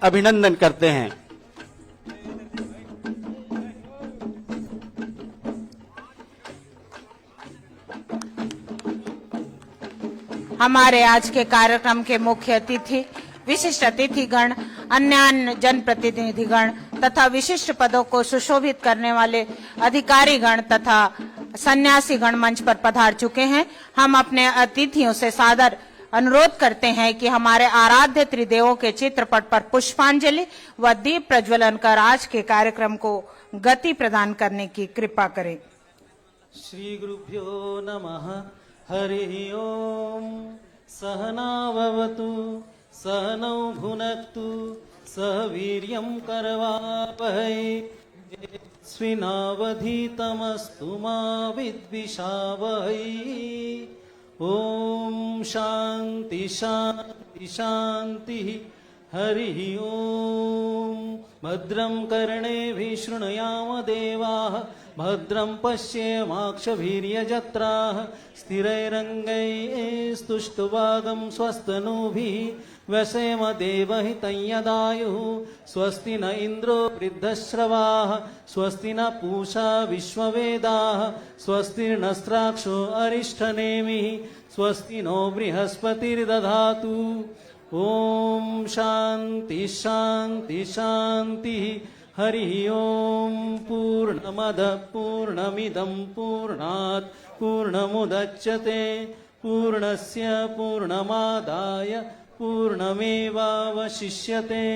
अभिनंदन करते हैं। हमारे आज के कार्यक्रम के मुख्य अतिथि, विशिष्ट अतिथिगण, अन्य जनप्रतिनिधिगण तथा विशिष्ट पदों को सुशोभित करने वाले अधिकारीगण तथा सन्यासीगण मंच पर पधार चुके हैं। हम अपने अतिथियों से सादर अनुरोध करते हैं कि हमारे आराध्य त्रिदेवों के चित्रपट पर पुष्पांजलि व दीप प्रज्वलन कर आज के कार्यक्रम को गति प्रदान करने की कृपा करें। श्री गुरुभ्यो नमः। हरि ओम। सहना भवतु सहनौ भुनक्तु सह वीर्यं करवावहै स्विनावधीतमस्तु मा विद्विषावहै। ओम शांति शांति शांति। हरि ओम। भद्रं कर्णेभिः शृणुयाम देवाः भद्रं पश्येमाक्षभिर्यजत्राः स्थिरैरङ्गैस्तुष्टुवागं स्वस्तनूभिः व्यसेम देवहितं यदायुः। स्वस्ति न इन्द्रो वृद्धश्रवाः स्वस्ति न पूषा विश्ववेदाः स्वस्ति नस्त्राक्षो अरिष्ठनेमिः स्वस्ति नो बृहस्पतिर्दधातु। ओम शांति शांति शांति। हरि ओम। पूर्णमदः पूर्णमिदं पूर्णात् पूर्णमुदच्यते पूर्णस्य पूर्णमादाय पूर्णमेवावशिष्यते।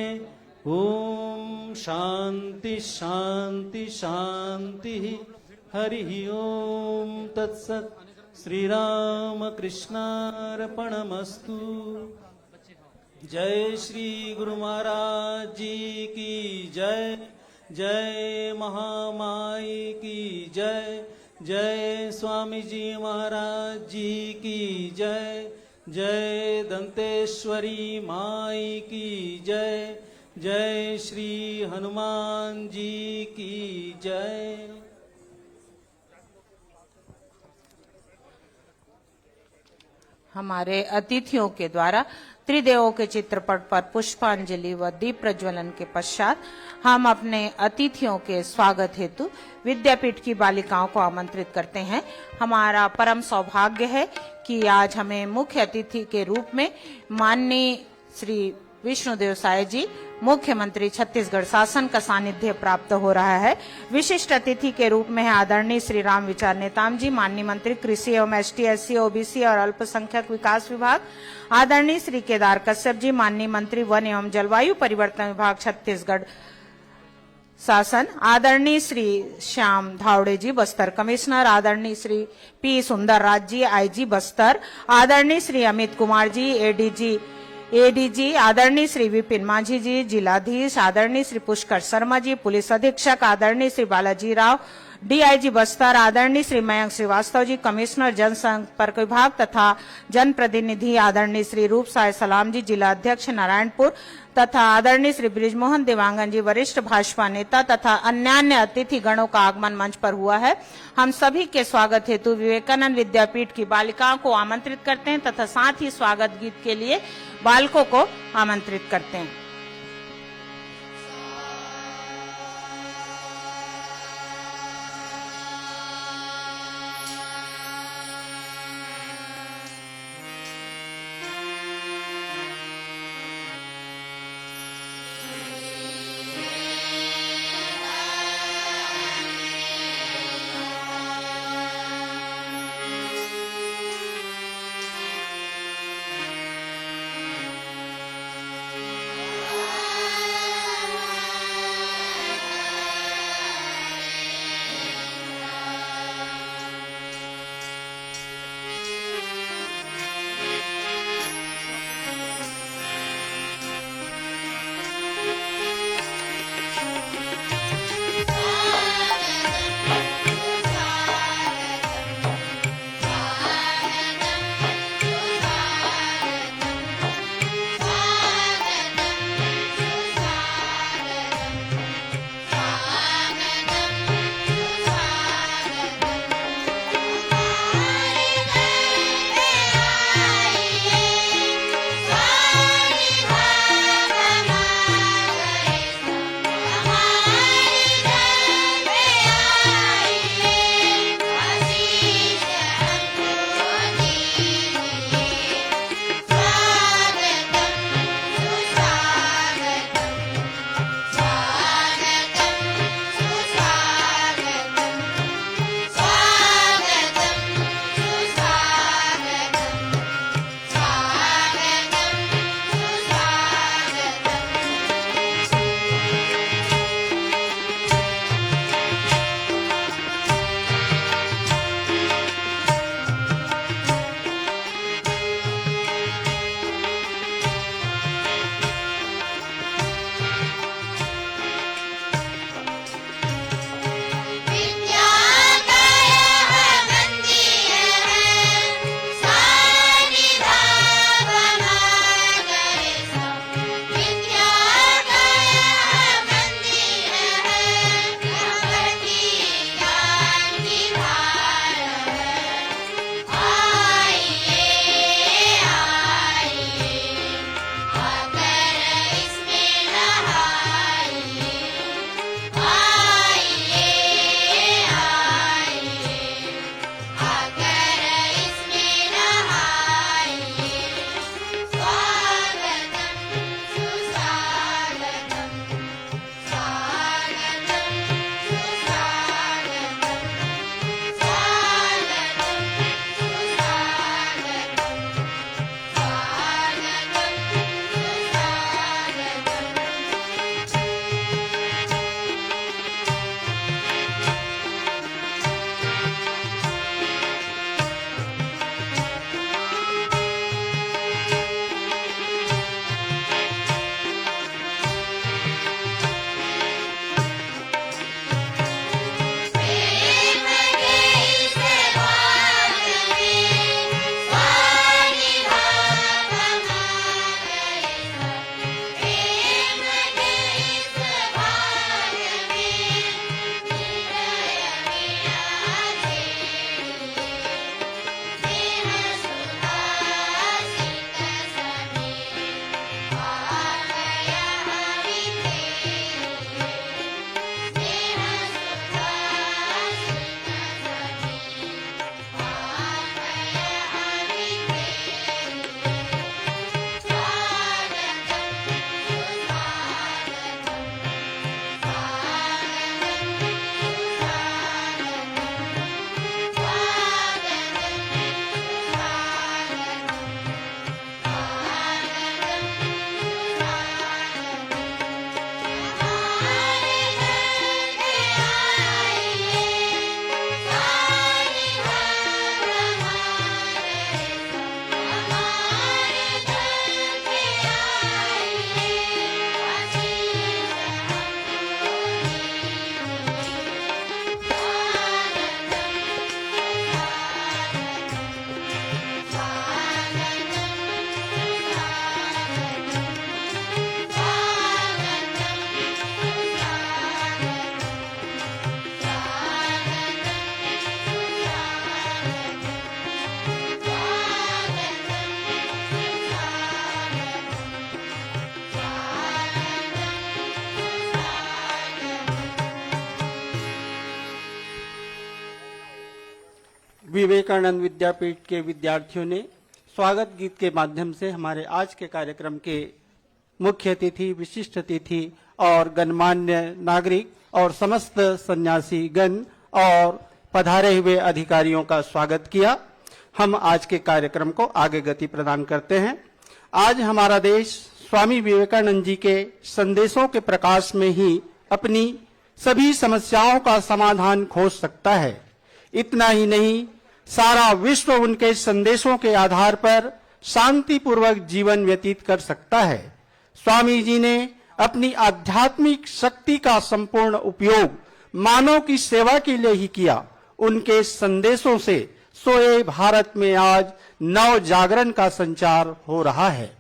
ओम शांति शांति शांति। हरि ओम तत्सत्। श्री राम कृष्णार्पणमस्तु। जय श्री गुरु महाराज जी की जय। जय महामाई की जय। जय स्वामी जी महाराज जी की जय। जय दंतेश्वरी माई की जय। जय श्री हनुमान जी की जय। हमारे अतिथियों के द्वारा त्रिदेवों के चित्रपट पर पुष्पांजलि व दीप प्रज्वलन के पश्चात हम अपने अतिथियों के स्वागत हेतु विद्यापीठ की बालिकाओं को आमंत्रित करते हैं। हमारा परम सौभाग्य है कि आज हमें मुख्य अतिथि के रूप में माननीय श्री विष्णुदेव साय जी, मुख्यमंत्री छत्तीसगढ़ शासन का सानिध्य प्राप्त हो रहा है। विशिष्ट अतिथि के रूप में है आदरणीय श्री राम विचार नेताम जी, माननीय मंत्री कृषि एवं एसटी एससी ओबीसी और अल्पसंख्यक विकास विभाग, आदरणीय श्री केदार कश्यप जी, माननीय मंत्री वन एवं जलवायु परिवर्तन विभाग छत्तीसगढ़ शासन, आदरणीय श्री श्याम धावड़े जी बस्तर कमिश्नर, आदरणीय श्री पी सुंदर राज जी आईजी बस्तर, आदरणीय श्री अमित कुमार जी एडीजी, आदरणीय श्री विपिन माझी जी जिलाधीश, आदरणीय श्री पुष्कर शर्मा जी पुलिस अधीक्षक, आदरणीय श्री बालाजी राव डीआईजी बस्तर, आदरणीय श्री मयंक श्रीवास्तव जी कमिश्नर जनसंपर्क विभाग तथा जनप्रतिनिधि, आदरणीय श्री रूप साय सलाम जी जिला अध्यक्ष नारायणपुर तथा आदरणीय श्री बृजमोहन देवांगन जी वरिष्ठ भाजपा नेता तथा अन्य अतिथि गणों का आगमन मंच पर हुआ है। हम सभी के स्वागत हेतु विवेकानंद विद्यापीठ की बालिकाओं को आमंत्रित करते हैं तथा साथ ही स्वागत गीत के लिए बालकों को आमंत्रित करते हैं। विवेकानंद विद्यापीठ के विद्यार्थियों ने स्वागत गीत के माध्यम से हमारे आज के कार्यक्रम के मुख्य अतिथि, विशिष्ट अतिथि और गणमान्य नागरिक और समस्त सन्यासी गण और पधारे हुए अधिकारियों का स्वागत किया। हम आज के कार्यक्रम को आगे गति प्रदान करते हैं। आज हमारा देश स्वामी विवेकानंद जी के संदेशों के प्रकाश में ही अपनी सभी समस्याओं का समाधान खोज सकता है। इतना ही नहीं, सारा विश्व उनके संदेशों के आधार पर शांतिपूर्वक जीवन व्यतीत कर सकता है। स्वामी जी ने अपनी आध्यात्मिक शक्ति का संपूर्ण उपयोग मानव की सेवा के लिए ही किया। उनके संदेशों से सोए भारत में आज नव जागरण का संचार हो रहा है।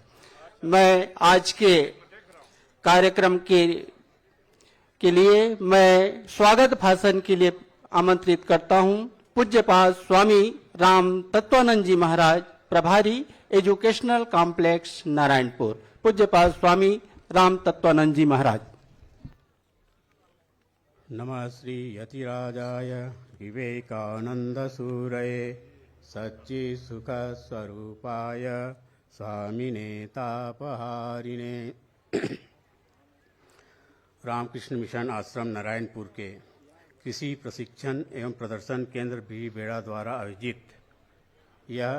मैं आज के कार्यक्रम के लिए मैं स्वागत भाषण के लिए आमंत्रित करता हूं पूज्यपाद स्वामी राम तत्वानंद जी महाराज, प्रभारी एजुकेशनल कॉम्प्लेक्स नारायणपुर। पूज्यपाद स्वामी राम तत्वानंद जी महाराज। नमः श्री यतिराजाय विवेकानंद सूरये सच्चित्सुख स्वरूपाय स्वामिने तापहारिणे। रामकृष्ण मिशन आश्रम नारायणपुर के कृषि प्रशिक्षण एवं प्रदर्शन केंद्र बीबेड़ा द्वारा आयोजित यह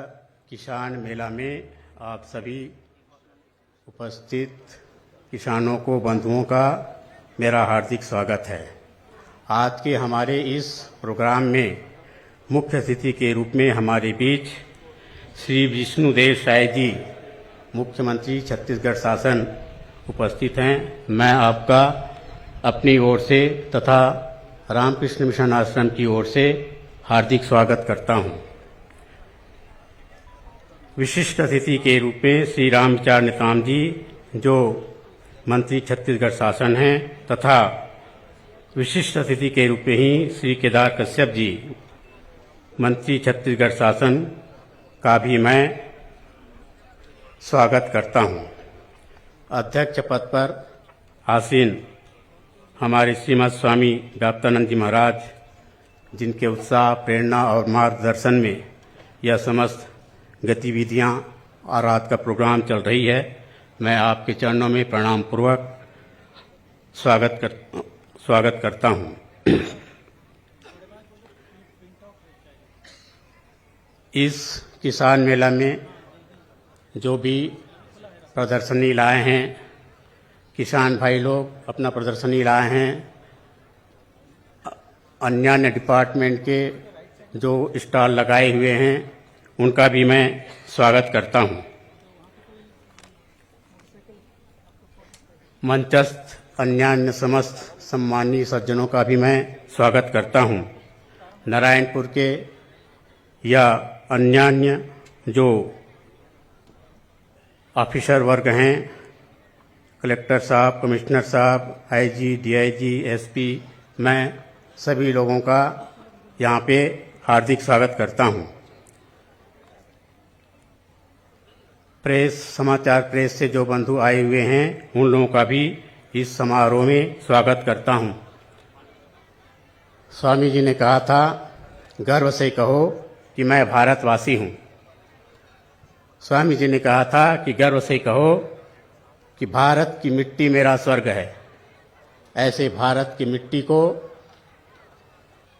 किसान मेला में आप सभी उपस्थित किसानों को, बंधुओं का मेरा हार्दिक स्वागत है। आज के हमारे इस प्रोग्राम में मुख्य अतिथि के रूप में हमारे बीच श्री विष्णुदेव साय जी, मुख्यमंत्री छत्तीसगढ़ शासन उपस्थित हैं। मैं आपका अपनी ओर से तथा रामकृष्ण मिशन आश्रम की ओर से हार्दिक स्वागत करता हूं। विशिष्ट अतिथि के रूप में श्री रामचार नेताम जी, जो मंत्री छत्तीसगढ़ शासन हैं, तथा विशिष्ट अतिथि के रूप में ही श्री केदार कश्यप जी, मंत्री छत्तीसगढ़ शासन का भी मैं स्वागत करता हूं। अध्यक्ष पद पर आसीन हमारे श्रीमद स्वामी व्याप्तानंद जी महाराज, जिनके उत्साह, प्रेरणा और मार्गदर्शन में यह समस्त गतिविधियां और रात का प्रोग्राम चल रही है, मैं आपके चरणों में प्रणाम पूर्वक स्वागत करता हूं। इस किसान मेला में जो भी प्रदर्शनी लाए हैं, किसान भाई लोग अपना प्रदर्शनी लाए हैं, अन्य डिपार्टमेंट के जो स्टॉल लगाए हुए हैं उनका भी मैं स्वागत करता हूं। मंचस्थ अन्य समस्त सम्मानीय सज्जनों का भी मैं स्वागत करता हूं। नारायणपुर के या अन्य जो ऑफिसर वर्ग हैं, कलेक्टर साहब, कमिश्नर साहब, आईजी, डीआईजी, एसपी, मैं सभी लोगों का यहाँ पे हार्दिक स्वागत करता हूँ। प्रेस, समाचार प्रेस से जो बंधु आए हुए हैं उन लोगों का भी इस समारोह में स्वागत करता हूँ। स्वामी जी ने कहा था, गर्व से कहो कि मैं भारतवासी हूँ। स्वामी जी ने कहा था कि गर्व से कहो कि भारत की मिट्टी मेरा स्वर्ग है। ऐसे भारत की मिट्टी को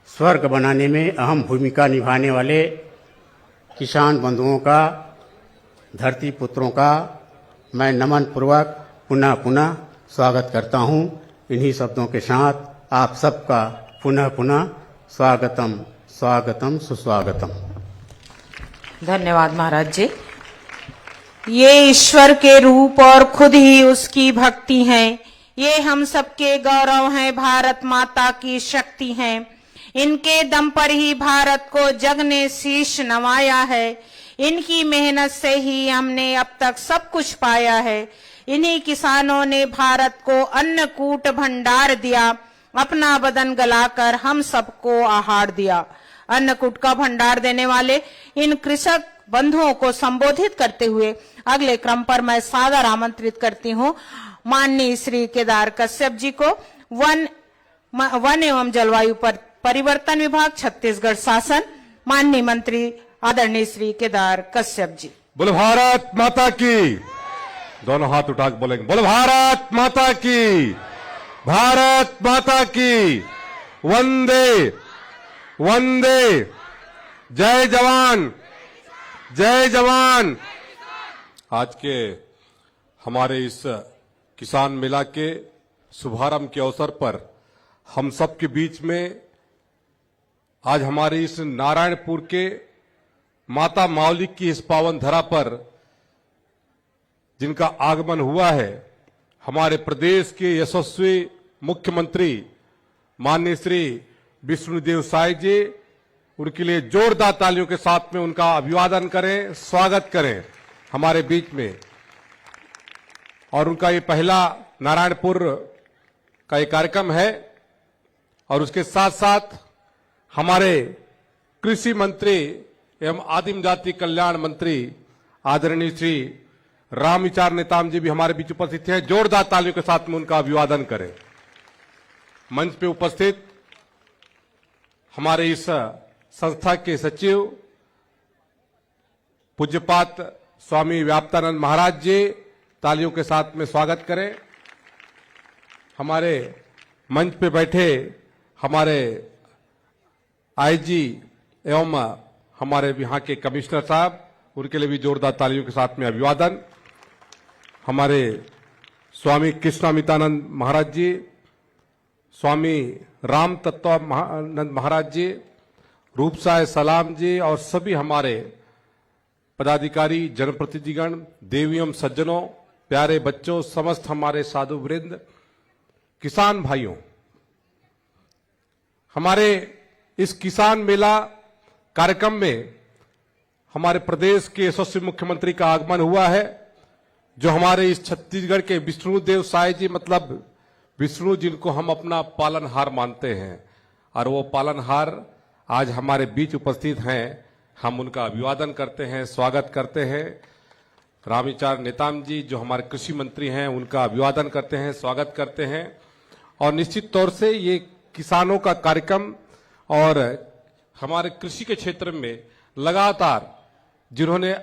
स्वर्ग बनाने में अहम भूमिका निभाने वाले किसान बंधुओं का, धरती पुत्रों का मैं नमन पूर्वक पुनः पुनः स्वागत करता हूं। इन्हीं शब्दों के साथ आप सबका पुनः पुनः स्वागतम, स्वागतम, सुस्वागतम। धन्यवाद महाराज जी। ये ईश्वर के रूप और खुद ही उसकी भक्ति हैं। ये हम सबके गौरव हैं, भारत माता की शक्ति हैं। इनके दम पर ही भारत को जग ने शीश नवाया है। इनकी मेहनत से ही हमने अब तक सब कुछ पाया है। इन्हीं किसानों ने भारत को अन्नकूट भंडार दिया, अपना बदन गलाकर हम सबको आहार दिया। अन्नकूट का भंडार देने वाले इन कृषक बंधुओं को संबोधित करते हुए अगले क्रम पर मैं सादर आमंत्रित करती हूं माननीय श्री केदार कश्यप जी को, वन एवं जलवायु पर परिवर्तन विभाग छत्तीसगढ़ शासन, माननीय मंत्री आदरणीय श्री केदार कश्यप जी। बोलो भारत माता की। दोनों हाथ उठा के बोलेंगे, बोलो भारत माता की, भारत माता की। वंदे वंदे, जय जवान जय जवान। आज के हमारे इस किसान मेला के शुभारंभ के अवसर पर हम सब के बीच में आज हमारे इस नारायणपुर के माता मावली की इस पावन धरा पर जिनका आगमन हुआ है, हमारे प्रदेश के यशस्वी मुख्यमंत्री माननीय श्री विष्णुदेव साय जी, उनके लिए जोरदार तालियों के साथ में उनका अभिवादन करें, स्वागत करें हमारे बीच में। और उनका ये पहला नारायणपुर का एक कार्यक्रम है और उसके साथ साथ हमारे कृषि मंत्री एवं आदिम जाति कल्याण मंत्री आदरणीय श्री रामविचार नेताम जी भी हमारे बीच उपस्थित हैं। जोरदार तालियों के साथ में उनका अभिवादन करें। मंच पे उपस्थित हमारे इस संस्था के सचिव पूज्यपात स्वामी व्याप्तानंद महाराज जी, तालियों के साथ में स्वागत करें। हमारे मंच पे बैठे हमारे आईजी एवं हमारे यहाँ के कमिश्नर साहब, उनके लिए भी जोरदार तालियों के साथ में अभिवादन। हमारे स्वामी कृष्णामितानंद महाराज जी, स्वामी राम तत्वानंद महाराज जी, रूपसाय सलाम जी और सभी हमारे पदाधिकारी, जनप्रतिनिधिगण, देवियों, सज्जनों, प्यारे बच्चों, समस्त हमारे साधु वृंद, किसान भाइयों, हमारे इस किसान मेला कार्यक्रम में हमारे प्रदेश के यशस्वी मुख्यमंत्री का आगमन हुआ है, जो हमारे इस छत्तीसगढ़ के विष्णुदेव साय जी, मतलब विष्णु जिनको हम अपना पालनहार मानते हैं, और वो पालनहार आज हमारे बीच उपस्थित हैं। हम उनका अभिवादन करते हैं, स्वागत करते हैं। रामविचार नेताम जी जो हमारे कृषि मंत्री हैं, उनका अभिवादन करते हैं, स्वागत करते हैं। और निश्चित तौर से ये किसानों का कार्यक्रम और हमारे कृषि के क्षेत्र में लगातार जिन्होंने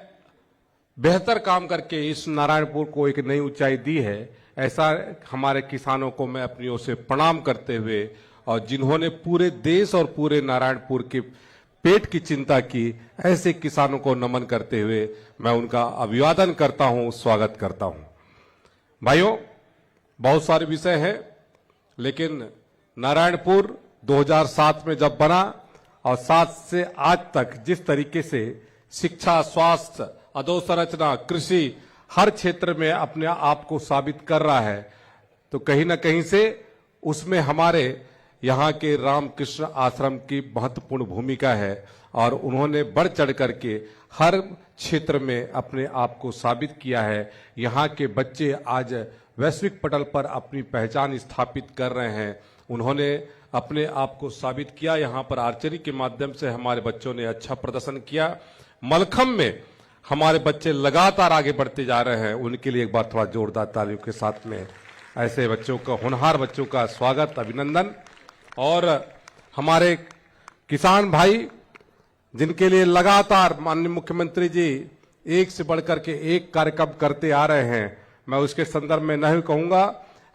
बेहतर काम करके इस नारायणपुर को एक नई ऊंचाई दी है, ऐसा हमारे किसानों को मैं अपनी ओर से प्रणाम करते हुए, और जिन्होंने पूरे देश और पूरे नारायणपुर के पेट की चिंता की, ऐसे किसानों को नमन करते हुए मैं उनका अभिवादन करता हूं, स्वागत करता हूं। भाइयों, बहुत सारे विषय हैं, लेकिन नारायणपुर 2007 में जब बना और 7 से आज तक जिस तरीके से शिक्षा, स्वास्थ्य, अधोसंरचना, कृषि हर क्षेत्र में अपने आप को साबित कर रहा है, तो कहीं ना कहीं से उसमें हमारे यहाँ के रामकृष्ण आश्रम की महत्वपूर्ण भूमिका है। और उन्होंने बढ़ चढ़ करके हर क्षेत्र में अपने आप को साबित किया है। यहाँ के बच्चे आज वैश्विक पटल पर अपनी पहचान स्थापित कर रहे हैं। उन्होंने अपने आप को साबित किया। यहाँ पर आर्चरी के माध्यम से हमारे बच्चों ने अच्छा प्रदर्शन किया। मलखम में हमारे बच्चे लगातार आगे बढ़ते जा रहे हैं। उनके लिए एक बार थोड़ा जोरदार तालियों के साथ में ऐसे बच्चों का, होनहार बच्चों का स्वागत, अभिनंदन। और हमारे किसान भाई जिनके लिए लगातार माननीय मुख्यमंत्री जी एक से बढ़कर के एक कार्यक्रम करते आ रहे हैं, मैं उसके संदर्भ में नहीं कहूंगा।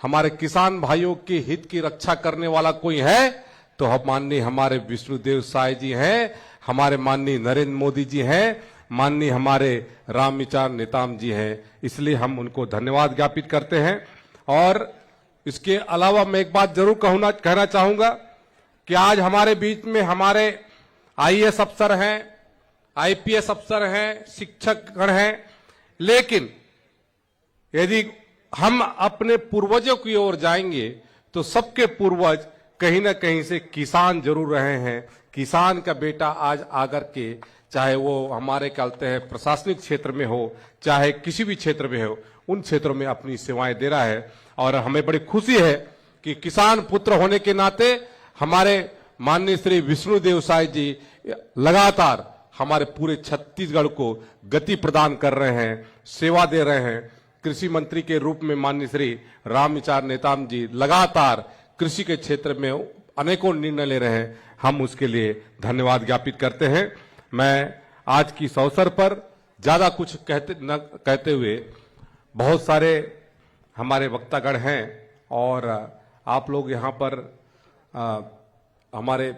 हमारे किसान भाइयों के हित की रक्षा करने वाला कोई है तो हम माननीय हमारे विष्णुदेव साय जी हैं, हमारे माननीय नरेंद्र मोदी जी हैं, माननीय हमारे रामविचार नेताम जी हैं। इसलिए हम उनको धन्यवाद ज्ञापित करते हैं। और इसके अलावा मैं एक बात जरूर कहना चाहूंगा कि आज हमारे बीच में हमारे आईएएस अफसर हैं, आईपीएस अफसर हैं, शिक्षकगण हैं, लेकिन यदि हम अपने पूर्वजों की ओर जाएंगे तो सबके पूर्वज कहीं ना कहीं से किसान जरूर रहे हैं। किसान का बेटा आज आकर के, चाहे वो हमारे कहते हैं प्रशासनिक क्षेत्र में हो, चाहे किसी भी क्षेत्र में हो, उन क्षेत्रों में अपनी सेवाएं दे रहा है। और हमें बड़ी खुशी है कि किसान पुत्र होने के नाते हमारे माननीय श्री विष्णुदेव साय जी लगातार हमारे पूरे छत्तीसगढ़ को गति प्रदान कर रहे हैं, सेवा दे रहे हैं। कृषि मंत्री के रूप में माननीय श्री रामविचार नेताम जी लगातार कृषि के क्षेत्र में अनेकों निर्णय ले रहे हैं। हम उसके लिए धन्यवाद ज्ञापित करते हैं। मैं आज की इस अवसर पर ज्यादा कुछ कहते हुए, बहुत सारे हमारे वक्तागण हैं और आप लोग यहाँ पर हमारे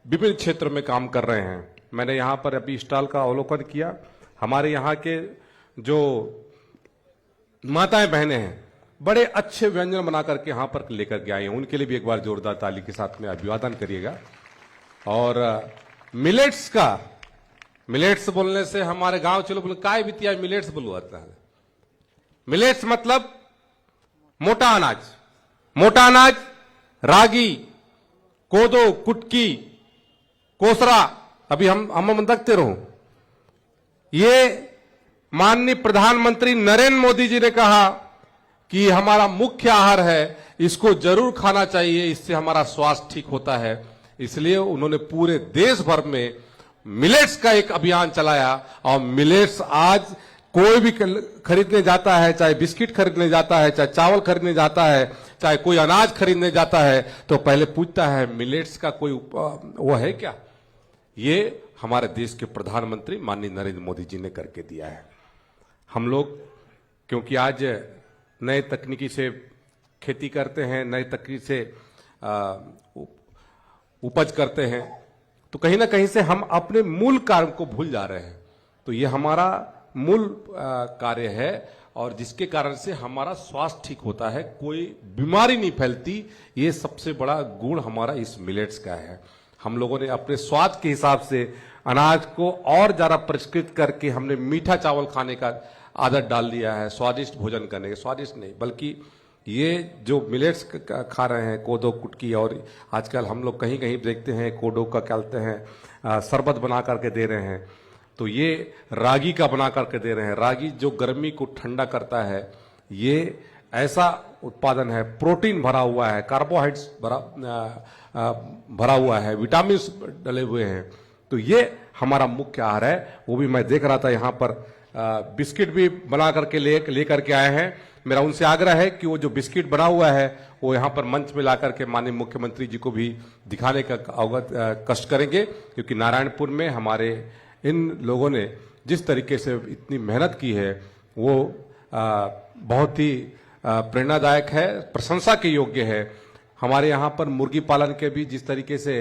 विभिन्न क्षेत्र में काम कर रहे हैं। मैंने यहाँ पर अभी स्टॉल का अवलोकन किया। हमारे यहाँ के जो माताएं बहनें हैं, बड़े अच्छे व्यंजन बना करके यहाँ पर लेकर के आई हैं। उनके लिए भी एक बार जोरदार ताली के साथ में अभिवादन करिएगा। और मिलेट्स बोलने से हमारे गांव चलो बोले काय बितिया मिलेट्स बोलवाता है। मिलेट्स मतलब मोटा अनाज, रागी, कोदो, कुटकी, कोसरा, अभी हम देखते रहो। ये माननीय प्रधानमंत्री नरेंद्र मोदी जी ने कहा कि हमारा मुख्य आहार है, इसको जरूर खाना चाहिए, इससे हमारा स्वास्थ्य ठीक होता है। इसलिए उन्होंने पूरे देश भर में मिलेट्स का एक अभियान चलाया और मिलेट्स आज कोई भी खरीदने जाता है, चाहे बिस्किट खरीदने जाता है, चाहे चावल खरीदने जाता है, चाहे कोई अनाज खरीदने जाता है, तो पहले पूछता है मिलेट्स का कोई वो है क्या। ये हमारे देश के प्रधानमंत्री माननीय नरेंद्र मोदी जी ने करके दिया है। हम लोग क्योंकि आज नए तकनीकी से खेती करते हैं, नए तकनीक से उपज करते हैं, तो कहीं ना कहीं से हम अपने मूल कार्य को भूल जा रहे हैं। तो ये हमारा मूल कार्य है और जिसके कारण से हमारा स्वास्थ्य ठीक होता है, कोई बीमारी नहीं फैलती। ये सबसे बड़ा गुण हमारा इस मिलेट्स का है। हम लोगों ने अपने स्वाद के हिसाब से अनाज को और ज्यादा परिष्कृत करके हमने मीठा चावल खाने का आदत डाल दिया है, स्वादिष्ट भोजन करने के। स्वादिष्ट नहीं बल्कि ये जो मिलेट्स खा रहे हैं, कोदो, कुटकी, और आजकल हम लोग कहीं कहीं देखते हैं कोदो का क्या कहते हैं शरबत बना करके दे रहे हैं, तो ये रागी का बना करके दे रहे हैं। रागी जो गर्मी को ठंडा करता है, ये ऐसा उत्पादन है, प्रोटीन भरा हुआ है, कार्बोहाइड्रेट्स भरा हुआ है, विटामिन डले हुए हैं। तो ये हमारा मुख्य आहार है। वो भी मैं देख रहा था यहाँ पर बिस्किट भी बना करके ले करके आए हैं। मेरा उनसे आग्रह है कि वो जो बिस्किट बना हुआ है वो यहाँ पर मंच में ला करके माननीय मुख्यमंत्री जी को भी दिखाने का अवगत कष्ट करेंगे, क्योंकि नारायणपुर में हमारे इन लोगों ने जिस तरीके से इतनी मेहनत की है वो बहुत ही प्रेरणादायक है, प्रशंसा के योग्य है। हमारे यहाँ पर मुर्गी पालन के भी जिस तरीके से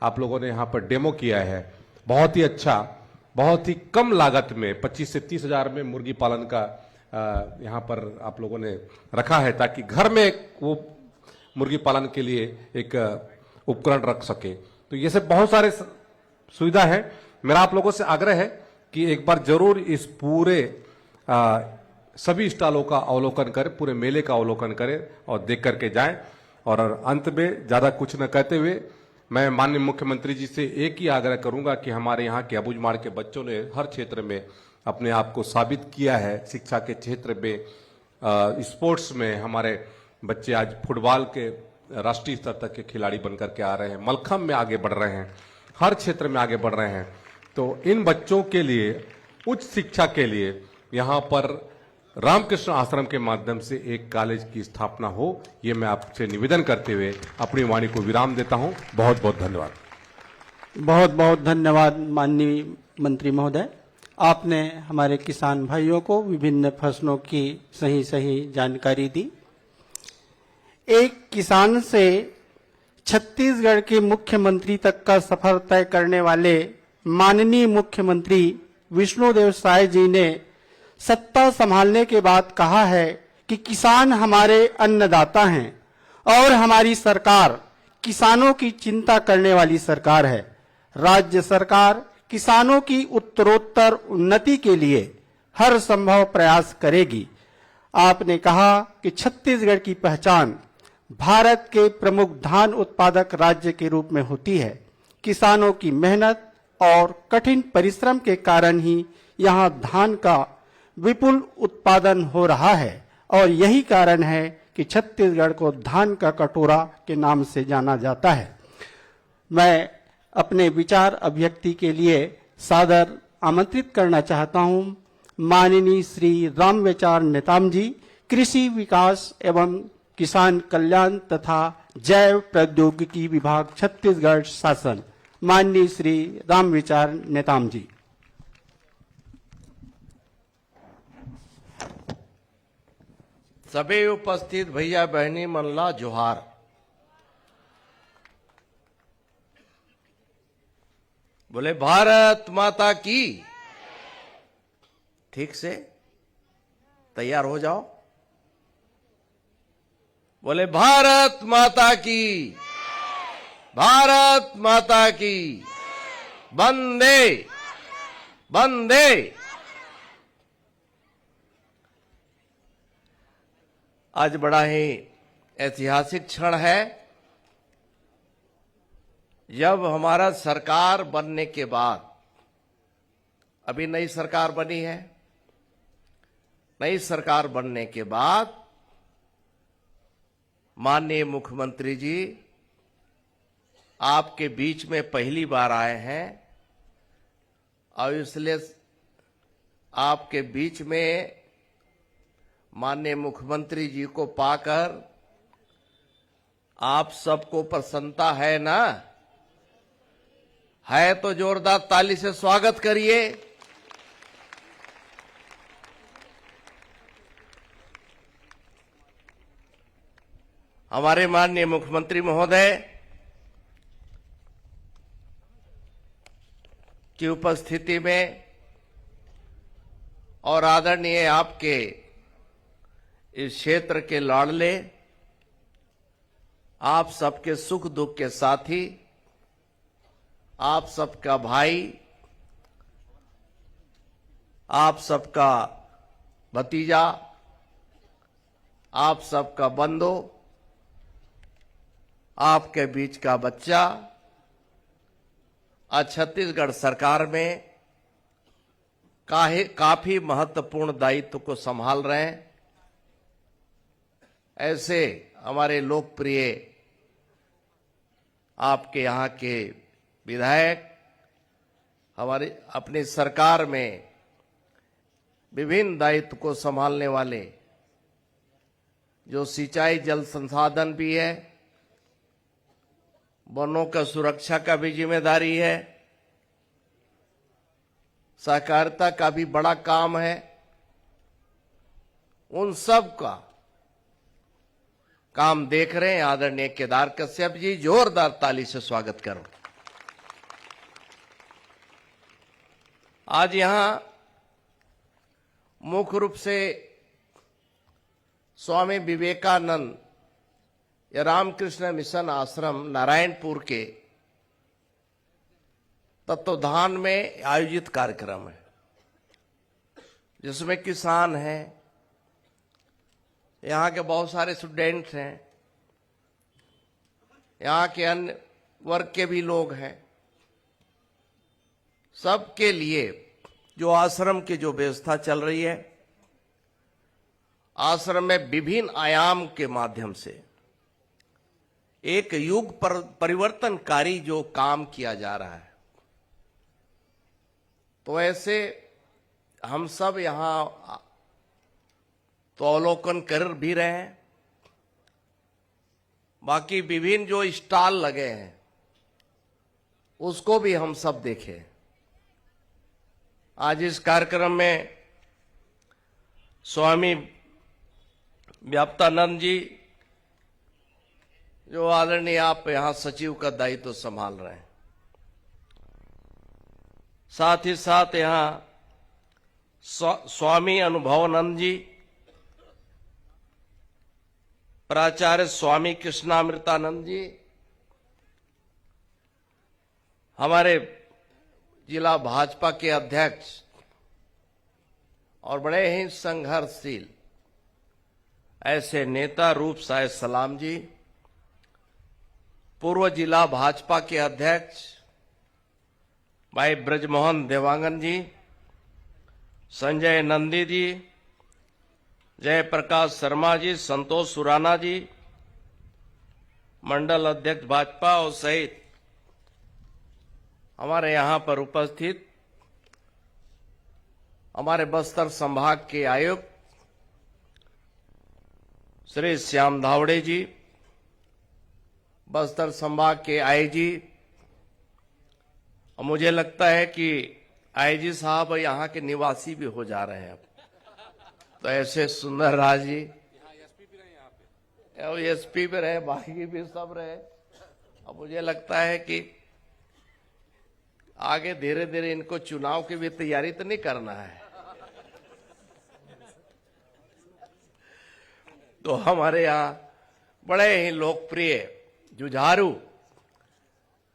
आप लोगों ने यहाँ पर डेमो किया है, बहुत ही अच्छा, बहुत ही कम लागत में 25 से 30 हजार में मुर्गी पालन का यहाँ पर आप लोगों ने रखा है, ताकि घर में वो मुर्गी पालन के लिए एक उपकरण रख सके। तो ये सब बहुत सारे सुविधा है। मेरा आप लोगों से आग्रह है कि एक बार जरूर इस पूरे सभी स्टॉलों का अवलोकन करें, पूरे मेले का अवलोकन करें और देख करके जाएं। और अंत में ज्यादा कुछ न कहते हुए मैं माननीय मुख्यमंत्री जी से एक ही आग्रह करूंगा कि हमारे यहाँ के अबूझमाड़ के बच्चों ने हर क्षेत्र में अपने आप को साबित किया है। शिक्षा के क्षेत्र में, स्पोर्ट्स में हमारे बच्चे आज फुटबॉल के राष्ट्रीय स्तर तक के खिलाड़ी बनकर के आ रहे हैं, मलखम्ब में आगे बढ़ रहे हैं, हर क्षेत्र में आगे बढ़ रहे हैं। तो इन बच्चों के लिए उच्च शिक्षा के लिए यहाँ पर रामकृष्ण आश्रम के माध्यम से एक कॉलेज की स्थापना हो, ये मैं आपसे निवेदन करते हुए अपनी वाणी को विराम देता हूं। बहुत बहुत धन्यवाद। बहुत बहुत धन्यवाद माननीय मंत्री महोदय। आपने हमारे किसान भाइयों को विभिन्न फसलों की सही जानकारी दी। एक किसान से छत्तीसगढ़ के मुख्यमंत्री तक का सफर तय करने वाले माननीय मुख्यमंत्री विष्णुदेव साय जी ने सत्ता संभालने के बाद कहा है कि किसान हमारे अन्नदाता हैं और हमारी सरकार किसानों की चिंता करने वाली सरकार है। राज्य सरकार किसानों की उत्तरोत्तर उन्नति के लिए हर संभव प्रयास करेगी। आपने कहा कि छत्तीसगढ़ की पहचान भारत के प्रमुख धान उत्पादक राज्य के रूप में होती है। किसानों की मेहनत और कठिन परिश्रम के कारण ही यहाँ धान का विपुल उत्पादन हो रहा है और यही कारण है कि छत्तीसगढ़ को धान का कटोरा के नाम से जाना जाता है। मैं अपने विचार अभिव्यक्ति के लिए सादर आमंत्रित करना चाहता हूं माननीय श्री रामविचार नेताम जी, कृषि विकास एवं किसान कल्याण तथा जैव प्रौद्योगिकी विभाग छत्तीसगढ़ शासन, माननीय श्री रामविचार नेताम जी। सभी उपस्थित भैया बहनी मनला जोहार। बोले भारत माता की। ठीक से तैयार हो जाओ। बोले भारत माता की, भारत माता की, वंदे वंदे। आज बड़ा ही ऐतिहासिक क्षण है जब हमारा सरकार बनने के बाद, अभी नई सरकार बनी है, नई सरकार बनने के बाद माननीय मुख्यमंत्री जी आपके बीच में पहली बार आए हैं और इसलिए आपके बीच में माननीय मुख्यमंत्री जी को पाकर आप सबको प्रसन्नता है ना? है तो जोरदार ताली से स्वागत करिए। हमारे माननीय मुख्यमंत्री महोदय की उपस्थिति में और आदरणीय आपके इस क्षेत्र के लाडले, आप सबके सुख दुख के साथी, आप सबका भाई, आप सबका भतीजा, आप सबका बंधु, आपके बीच का बच्चा आज छत्तीसगढ़ सरकार में काफी महत्वपूर्ण दायित्व को संभाल रहे हैं। ऐसे हमारे लोकप्रिय आपके यहाँ के विधायक हमारी अपनी सरकार में विभिन्न दायित्व को संभालने वाले, जो सिंचाई जल संसाधन भी है, वनों का सुरक्षा का भी जिम्मेदारी है, सहकारिता का भी बड़ा काम है, उन सब का काम देख रहे हैं आदरणीय केदार कश्यप जी। जोरदार ताली से स्वागत करो। आज यहां मुख्य रूप से स्वामी विवेकानंद या रामकृष्ण मिशन आश्रम नारायणपुर के तत्वाधान में आयोजित कार्यक्रम है, जिसमें किसान हैं, यहाँ के बहुत सारे स्टूडेंट्स हैं, यहाँ के अन्य वर्ग के भी लोग हैं। सबके लिए जो आश्रम की जो व्यवस्था चल रही है, आश्रम में विभिन्न आयाम के माध्यम से एक युग पर परिवर्तनकारी जो काम किया जा रहा है, तो ऐसे हम सब यहां तो अवलोकन कर भी रहे हैं। बाकी विभिन्न जो स्टॉल लगे हैं उसको भी हम सब देखें। आज इस कार्यक्रम में स्वामी व्याप्तानंद जी, जो आदरणीय आप यहां सचिव का दायित्व संभाल रहे हैं, साथ ही साथ यहां स्वामी अनुभवानंद जी, प्राचार्य स्वामी कृष्णामृतानंद जी, हमारे जिला भाजपा के अध्यक्ष और बड़े ही संघर्षशील ऐसे नेता रूप साहेब सलाम जी, पूर्व जिला भाजपा के अध्यक्ष भाई ब्रजमोहन देवांगन जी, संजय नंदी जी, जयप्रकाश शर्मा जी, संतोष सुराना जी, मंडल अध्यक्ष भाजपा और सहित हमारे यहां पर उपस्थित हमारे बस्तर संभाग के आयुक्त श्री श्याम धावड़े जी, बस्तर संभाग के आईजी, और मुझे लगता है कि आईजी साहब यहाँ के निवासी भी हो जा रहे हैं अब, तो ऐसे सुंदर राज जी, एसपी भी रहे, बाकी भी सब रहे। अब मुझे लगता है कि आगे धीरे धीरे इनको चुनाव की भी तैयारी तो नहीं करना है। तो हमारे यहाँ बड़े ही लोकप्रिय जुझारू,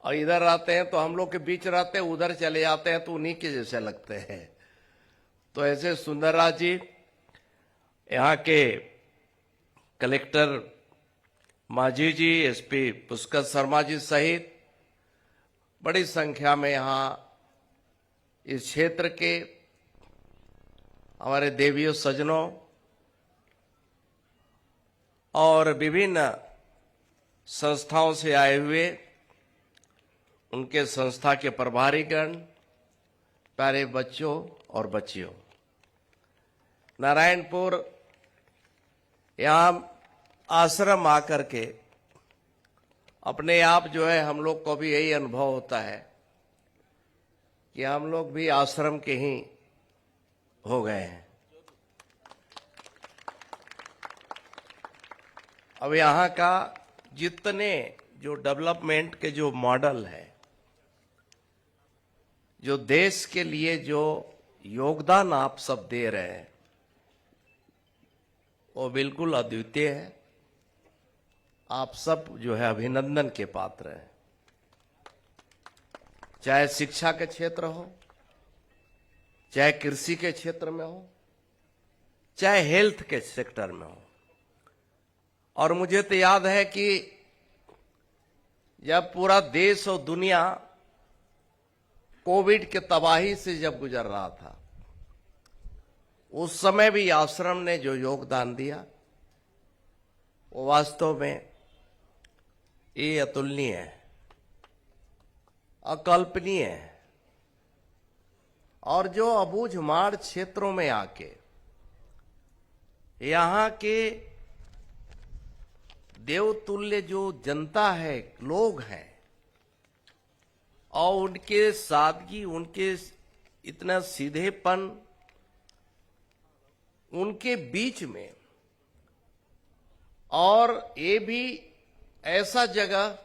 और इधर आते हैं तो हम लोग के बीच रहते हैं, उधर चले जाते हैं तो उन्हीं के जैसे लगते हैं। तो ऐसे सुंदरराज जी, यहाँ के कलेक्टर माझी जी, एसपी पुष्कर शर्मा जी सहित बड़ी संख्या में यहाँ इस क्षेत्र के हमारे देवियों सज्जनों और विभिन्न संस्थाओं से आए हुए उनके संस्था के प्रभारीगण, प्यारे बच्चों और बच्चियों, नारायणपुर यहाँ आश्रम आकर के अपने आप जो है हम लोग को भी यही अनुभव होता है कि हम लोग भी आश्रम के ही हो गए हैं। अब यहाँ का जितने जो डेवलपमेंट के जो मॉडल है, जो देश के लिए जो योगदान आप सब दे रहे हैं, वो बिल्कुल अद्वितीय है। आप सब जो है अभिनंदन के पात्र हैं। चाहे शिक्षा के क्षेत्र हो, चाहे कृषि के क्षेत्र में हो, चाहे हेल्थ के सेक्टर में हो। और मुझे तो याद है कि जब पूरा देश और दुनिया कोविड के तबाही से जब गुजर रहा था, उस समय भी आश्रम ने जो योगदान दिया वो वास्तव में ये अतुलनीय है, अकल्पनीय है। और जो अबूझमाड़ क्षेत्रों में आके यहाँ के देवतुल्य जो जनता है, लोग हैं, और उनके सादगी, उनके इतना सीधेपन, उनके बीच में, और ये भी ऐसा जगह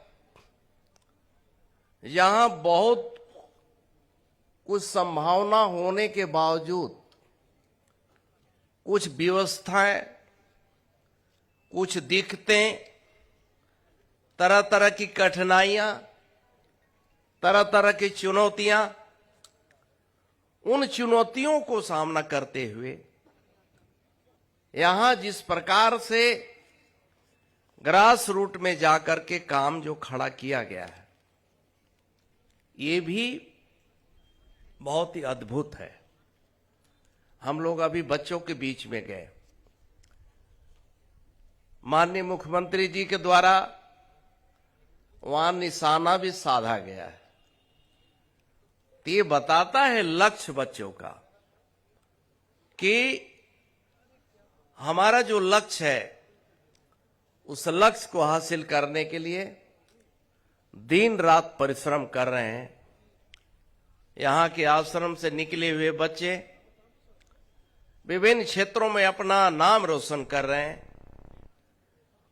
जहां बहुत कुछ संभावना होने के बावजूद कुछ व्यवस्थाएं, कुछ दिक्कतें, तरह तरह की कठिनाइयां, तरह तरह की चुनौतियां, उन चुनौतियों को सामना करते हुए यहां जिस प्रकार से ग्रास रूट में जाकर के काम जो खड़ा किया गया है, ये भी बहुत ही अद्भुत है। हम लोग अभी बच्चों के बीच में गए, माननीय मुख्यमंत्री जी के द्वारा वहां निशाना भी साधा गया है। तो ये बताता है लक्ष्य बच्चों का कि हमारा जो लक्ष्य है, उस लक्ष्य को हासिल करने के लिए दिन रात परिश्रम कर रहे हैं। यहाँ के आश्रम से निकले हुए बच्चे विभिन्न क्षेत्रों में अपना नाम रोशन कर रहे हैं,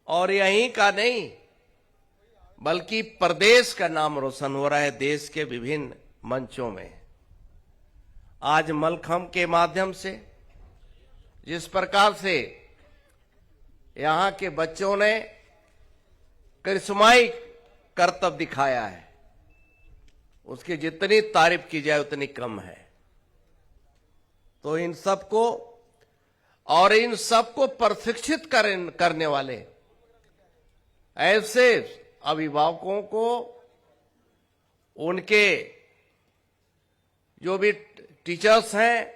और यहीं का नहीं बल्कि प्रदेश का नाम रोशन हो रहा है देश के विभिन्न मंचों में। आज मलखंभ के माध्यम से जिस प्रकार से यहाँ के बच्चों ने करिश्माई करतब दिखाया है, उसकी जितनी तारीफ की जाए उतनी कम है। तो इन सबको और इन सबको प्रशिक्षित करने वाले ऐसे अभिभावकों को, उनके जो भी टीचर्स हैं,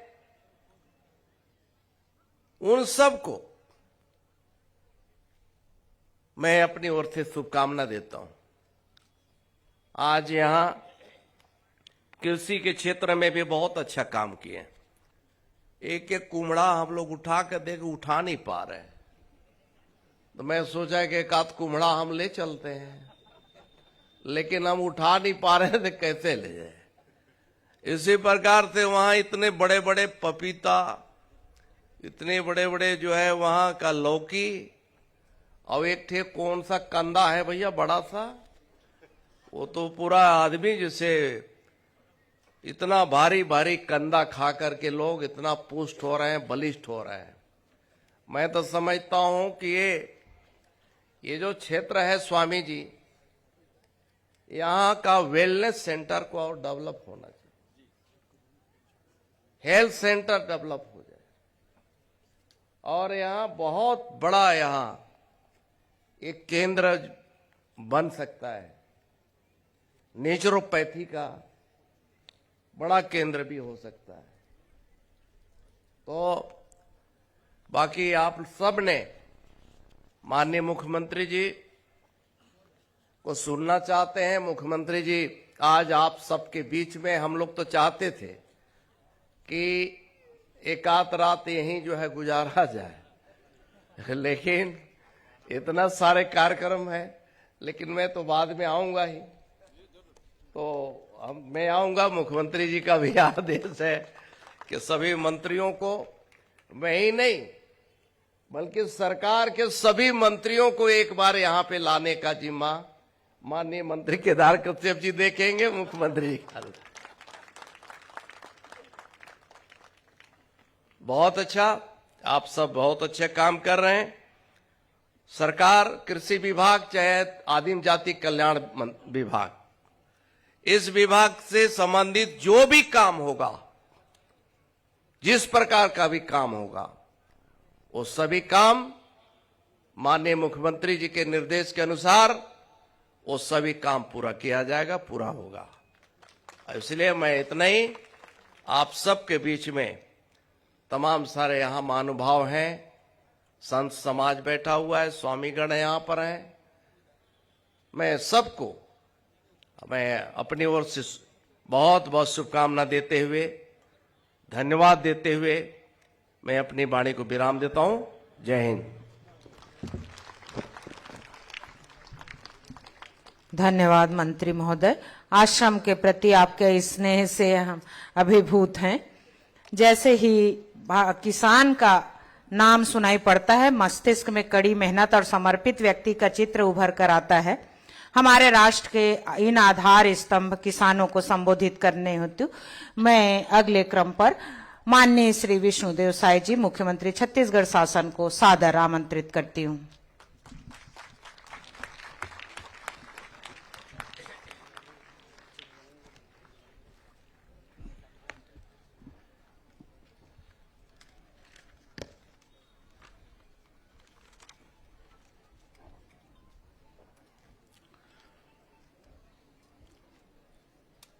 उन सबको मैं अपनी ओर से शुभकामना देता हूं। आज यहां कृषि के क्षेत्र में भी बहुत अच्छा काम किए। एक एक कुमड़ा हम लोग उठा कर उठा नहीं पा रहे, तो मैं सोचा कि एक आध कुमड़ा हम ले चलते हैं, लेकिन हम उठा नहीं पा रहे थे, कैसे ले जाए। इसी प्रकार से वहां इतने बड़े बड़े पपीता, इतने बड़े बड़े जो है वहां का लौकी, और एक थे कौन सा कंधा है भैया बड़ा सा, वो तो पूरा आदमी जैसे इतना भारी भारी कंधा खा करके लोग इतना पुष्ट हो रहे हैं, बलिष्ठ हो रहे हैं। मैं तो समझता हूं कि ये जो क्षेत्र है स्वामी जी, यहां का वेलनेस सेंटर को और डेवलप होना चाहिए, हेल्थ सेंटर डेवलप हो जाए, और यहां बहुत बड़ा यहां एक केंद्र बन सकता है, नेचुरोपैथी का बड़ा केंद्र भी हो सकता है। तो बाकी आप सब ने माननीय मुख्यमंत्री जी को सुनना चाहते हैं। मुख्यमंत्री जी आज आप सबके बीच में, हम लोग तो चाहते थे कि एक आध रात यहीं जो है गुजारा जाए, लेकिन इतना सारे कार्यक्रम है, लेकिन मैं तो बाद में आऊंगा ही, तो मैं आऊंगा। मुख्यमंत्री जी का भी आदेश है कि सभी मंत्रियों को, मैं ही नहीं बल्कि सरकार के सभी मंत्रियों को एक बार यहां पे लाने का जिम्मा माननीय मंत्री केदार कश्यप जी देखेंगे, मुख्यमंत्री जी का। बहुत अच्छा, आप सब बहुत अच्छे काम कर रहे हैं। सरकार, कृषि विभाग चाहे आदिम जाति कल्याण विभाग, इस विभाग से संबंधित जो भी काम होगा, जिस प्रकार का भी काम होगा, वो सभी काम माननीय मुख्यमंत्री जी के निर्देश के अनुसार वो सभी काम पूरा किया जाएगा, पूरा होगा। इसलिए मैं इतना ही, आप सबके बीच में तमाम सारे यहां महानुभाव हैं, संत समाज बैठा हुआ है, स्वामीगण यहां पर हैं, मैं सबको मैं अपनी ओर से बहुत बहुत शुभकामना देते हुए, धन्यवाद देते हुए मैं अपनी वाणी को विराम देता हूं। जय हिंद। धन्यवाद मंत्री महोदय। आश्रम के प्रति आपके स्नेह से हम अभिभूत हैं। जैसे ही किसान का नाम सुनाई पड़ता है, मस्तिष्क में कड़ी मेहनत और समर्पित व्यक्ति का चित्र उभर कर आता है। हमारे राष्ट्र के इन आधार स्तंभ किसानों को संबोधित करने हेतु मैं अगले क्रम पर माननीय श्री विष्णुदेव साय जी, मुख्यमंत्री छत्तीसगढ़ शासन को सादर आमंत्रित करती हूं।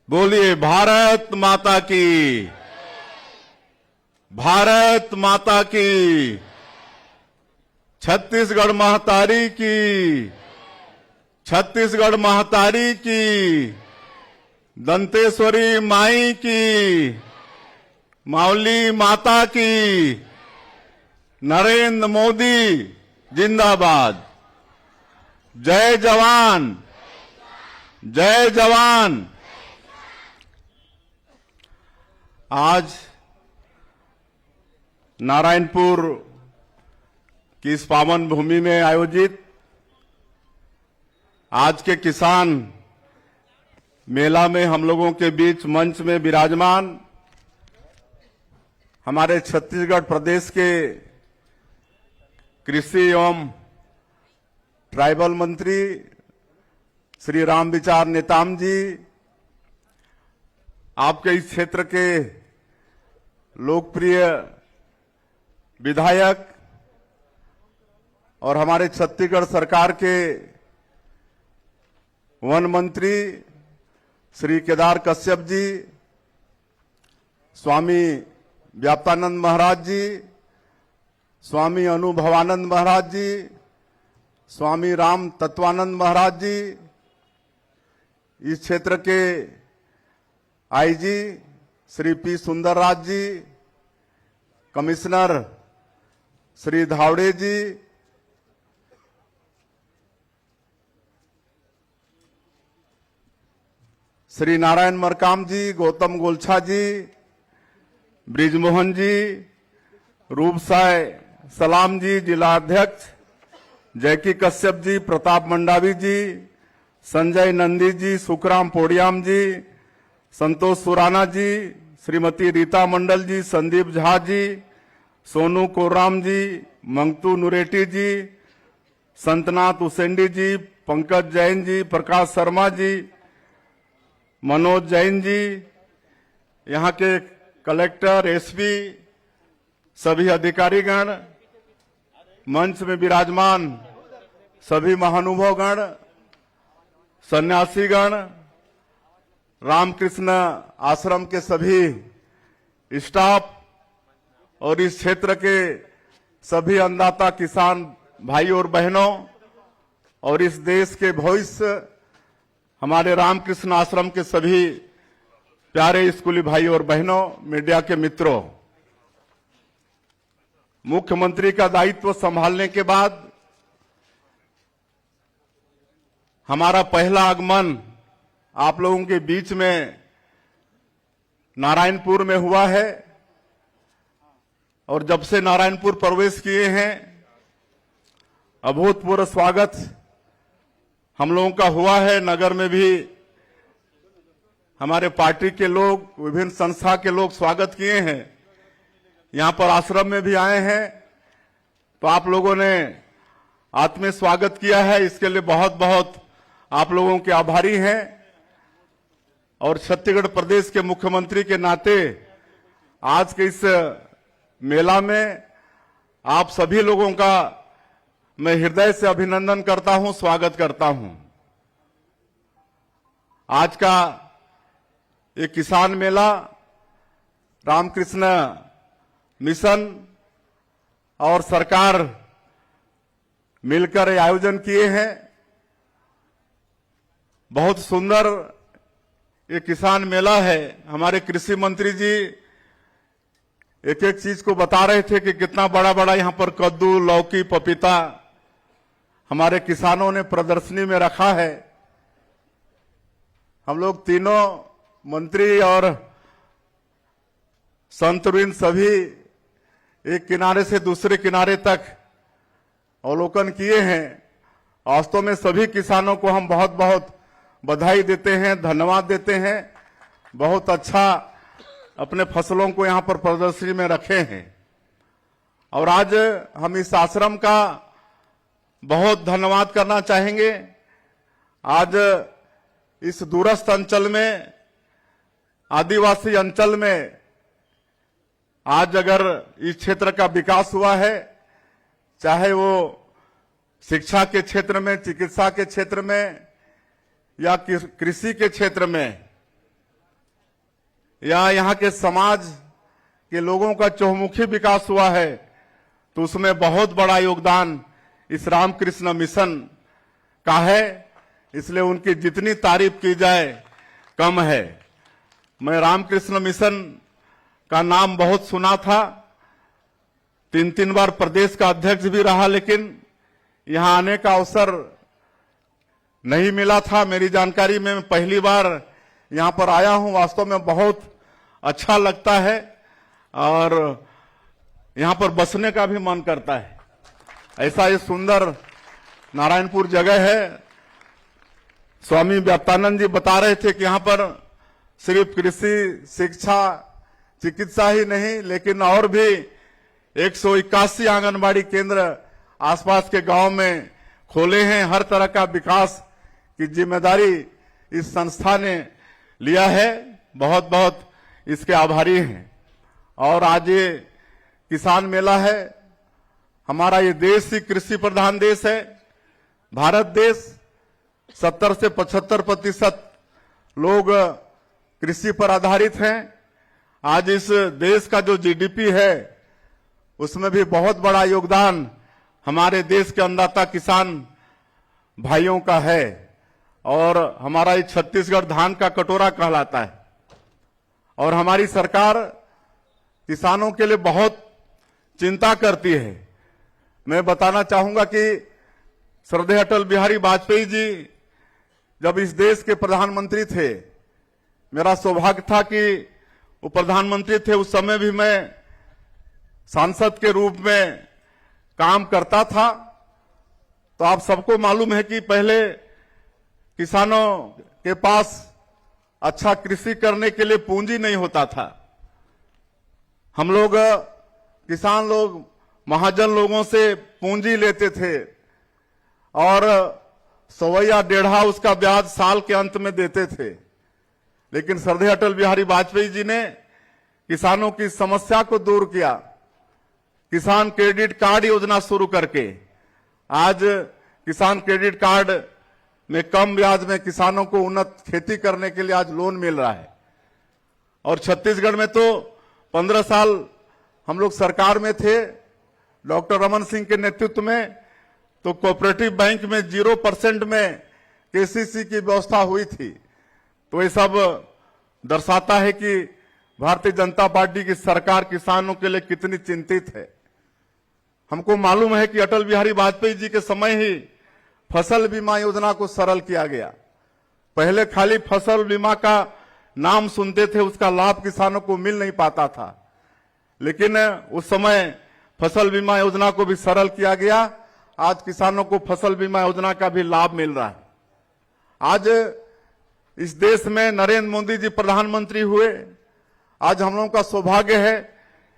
बोलिए भारत माता की, भारत माता की, छत्तीसगढ़ महतारी की, छत्तीसगढ़ महतारी की, दंतेश्वरी माई की, मावली माता की, नरेंद्र मोदी जिंदाबाद। जय जवान, जय जवान। आज नारायणपुर की इस पावन भूमि में आयोजित आज के किसान मेला में हम लोगों के बीच मंच में विराजमान हमारे छत्तीसगढ़ प्रदेश के कृषि एवं ट्राइबल मंत्री श्री रामविचार नेताम जी, आपके इस क्षेत्र के लोकप्रिय विधायक और हमारे छत्तीसगढ़ सरकार के वन मंत्री श्री केदार कश्यप जी, स्वामी व्याप्तानंद महाराज जी, स्वामी अनुभवानंद महाराज जी, स्वामी राम तत्वानंद महाराज जी, इस क्षेत्र के आईजी श्री पी सुंदरराज जी, कमिश्नर श्री धावड़े जी, श्री नारायण मरकाम जी, गौतम गोलछा जी, ब्रिजमोहन जी, रूपसाय सलाम जी, जिला अध्यक्ष जयकी कश्यप जी, प्रताप मंडावी जी, संजय नंदी जी, सुखराम पोडियाम जी, संतोष सुराना जी, श्रीमती रीता मंडल जी, संदीप झा जी, सोनू कोराम जी, मंगतू नुरेटी जी, संतनाथ उसेंडी जी, पंकज जैन जी, प्रकाश शर्मा जी, मनोज जैन जी, यहाँ के कलेक्टर, एसपी, सभी अधिकारीगण, मंच में विराजमान सभी महानुभावगण, सन्यासीगण, रामकृष्ण आश्रम के सभी स्टाफ और इस क्षेत्र के सभी अन्नदाता किसान भाई और बहनों और इस देश के भविष्य हमारे रामकृष्ण आश्रम के सभी प्यारे स्कूली भाई और बहनों, मीडिया के मित्रों, मुख्यमंत्री का दायित्व संभालने के बाद हमारा पहला आगमन आप लोगों के बीच में नारायणपुर में हुआ है और जब से नारायणपुर प्रवेश किए हैं अभूतपूर्व स्वागत हम लोगों का हुआ है। नगर में भी हमारे पार्टी के लोग, विभिन्न संस्था के लोग स्वागत किए हैं। यहां पर आश्रम में भी आए हैं तो आप लोगों ने आत्मीय स्वागत किया है, इसके लिए बहुत बहुत आप लोगों के आभारी हैं। और छत्तीसगढ़ प्रदेश के मुख्यमंत्री के नाते आज के इस मेला में आप सभी लोगों का मैं हृदय से अभिनंदन करता हूं, स्वागत करता हूं। आज का ये किसान मेला रामकृष्ण मिशन और सरकार मिलकर आयोजन किए हैं। बहुत सुंदर ये किसान मेला है। हमारे कृषि मंत्री जी एक एक चीज को बता रहे थे कि कितना बड़ा बड़ा यहां पर कद्दू, लौकी, पपीता हमारे किसानों ने प्रदर्शनी में रखा है। हम लोग तीनों मंत्री और संतवृंद सभी एक किनारे से दूसरे किनारे तक अवलोकन किए हैं। वास्तव में सभी किसानों को हम बहुत बहुत बधाई देते हैं, धन्यवाद देते हैं। बहुत अच्छा अपने फसलों को यहां पर प्रदर्शनी में रखे हैं। और आज हम इस आश्रम का बहुत धन्यवाद करना चाहेंगे। आज इस दूरस्थ अंचल में, आदिवासी अंचल में आज अगर इस क्षेत्र का विकास हुआ है, चाहे वो शिक्षा के क्षेत्र में, चिकित्सा के क्षेत्र में या कृषि के क्षेत्र में या यहाँ के समाज के लोगों का चहुमुखी विकास हुआ है, तो उसमें बहुत बड़ा योगदान इस रामकृष्ण मिशन का है। इसलिए उनकी जितनी तारीफ की जाए कम है। मैं रामकृष्ण मिशन का नाम बहुत सुना था, 3 बार प्रदेश का अध्यक्ष भी रहा, लेकिन यहां आने का अवसर नहीं मिला था। मेरी जानकारी में मैं पहली बार यहां पर आया हूं। वास्तव में बहुत अच्छा लगता है और यहां पर बसने का भी मन करता है। ऐसा ये सुंदर नारायणपुर जगह है। स्वामी व्याप्तानंद जी बता रहे थे कि यहां पर सिर्फ कृषि, शिक्षा, चिकित्सा ही नहीं, लेकिन और भी 181 आंगनबाड़ी केंद्र आसपास के गांव में खोले हैं। हर तरह का विकास की जिम्मेदारी इस संस्था ने लिया है। बहुत बहुत इसके आभारी हैं। और आज ये किसान मेला है। हमारा ये देश ही कृषि प्रधान देश है। भारत देश 70 से 75% लोग कृषि पर आधारित हैं। आज इस देश का जो जीडीपी है उसमें भी बहुत बड़ा योगदान हमारे देश के अन्नदाता किसान भाइयों का है। और हमारा ये छत्तीसगढ़ धान का कटोरा कहलाता है। और हमारी सरकार किसानों के लिए बहुत चिंता करती है। मैं बताना चाहूंगा कि श्रद्धेय अटल बिहारी वाजपेयी जी जब इस देश के प्रधानमंत्री थे, मेरा सौभाग्य था कि वो प्रधानमंत्री थे। उस समय भी मैं सांसद के रूप में काम करता था। तो आप सबको मालूम है कि पहले किसानों के पास अच्छा कृषि करने के लिए पूंजी नहीं होता था। हम लोग किसान लोग महाजन लोगों से पूंजी लेते थे और 100 या 1.5 उसका ब्याज साल के अंत में देते थे। लेकिन श्रद्धेय अटल बिहारी वाजपेयी जी ने किसानों की समस्या को दूर किया। किसान क्रेडिट कार्ड योजना शुरू करके आज किसान क्रेडिट कार्ड में कम ब्याज में किसानों को उन्नत खेती करने के लिए आज लोन मिल रहा है। और छत्तीसगढ़ में तो 15 साल हम लोग सरकार में थे डॉक्टर रमन सिंह के नेतृत्व में, तो कोऑपरेटिव बैंक में 0% में केसीसी की व्यवस्था हुई थी। तो ये सब दर्शाता है कि भारतीय जनता पार्टी की सरकार किसानों के लिए कितनी चिंतित है। हमको मालूम है कि अटल बिहारी वाजपेयी जी के समय ही फसल बीमा योजना को सरल किया गया। पहले खाली फसल बीमा का नाम सुनते थे, उसका लाभ किसानों को मिल नहीं पाता था। लेकिन उस समय फसल बीमा योजना को भी सरल किया गया। आज किसानों को फसल बीमा योजना का भी लाभ मिल रहा है। आज इस देश में नरेंद्र मोदी जी प्रधानमंत्री हुए। आज हम लोगों का सौभाग्य है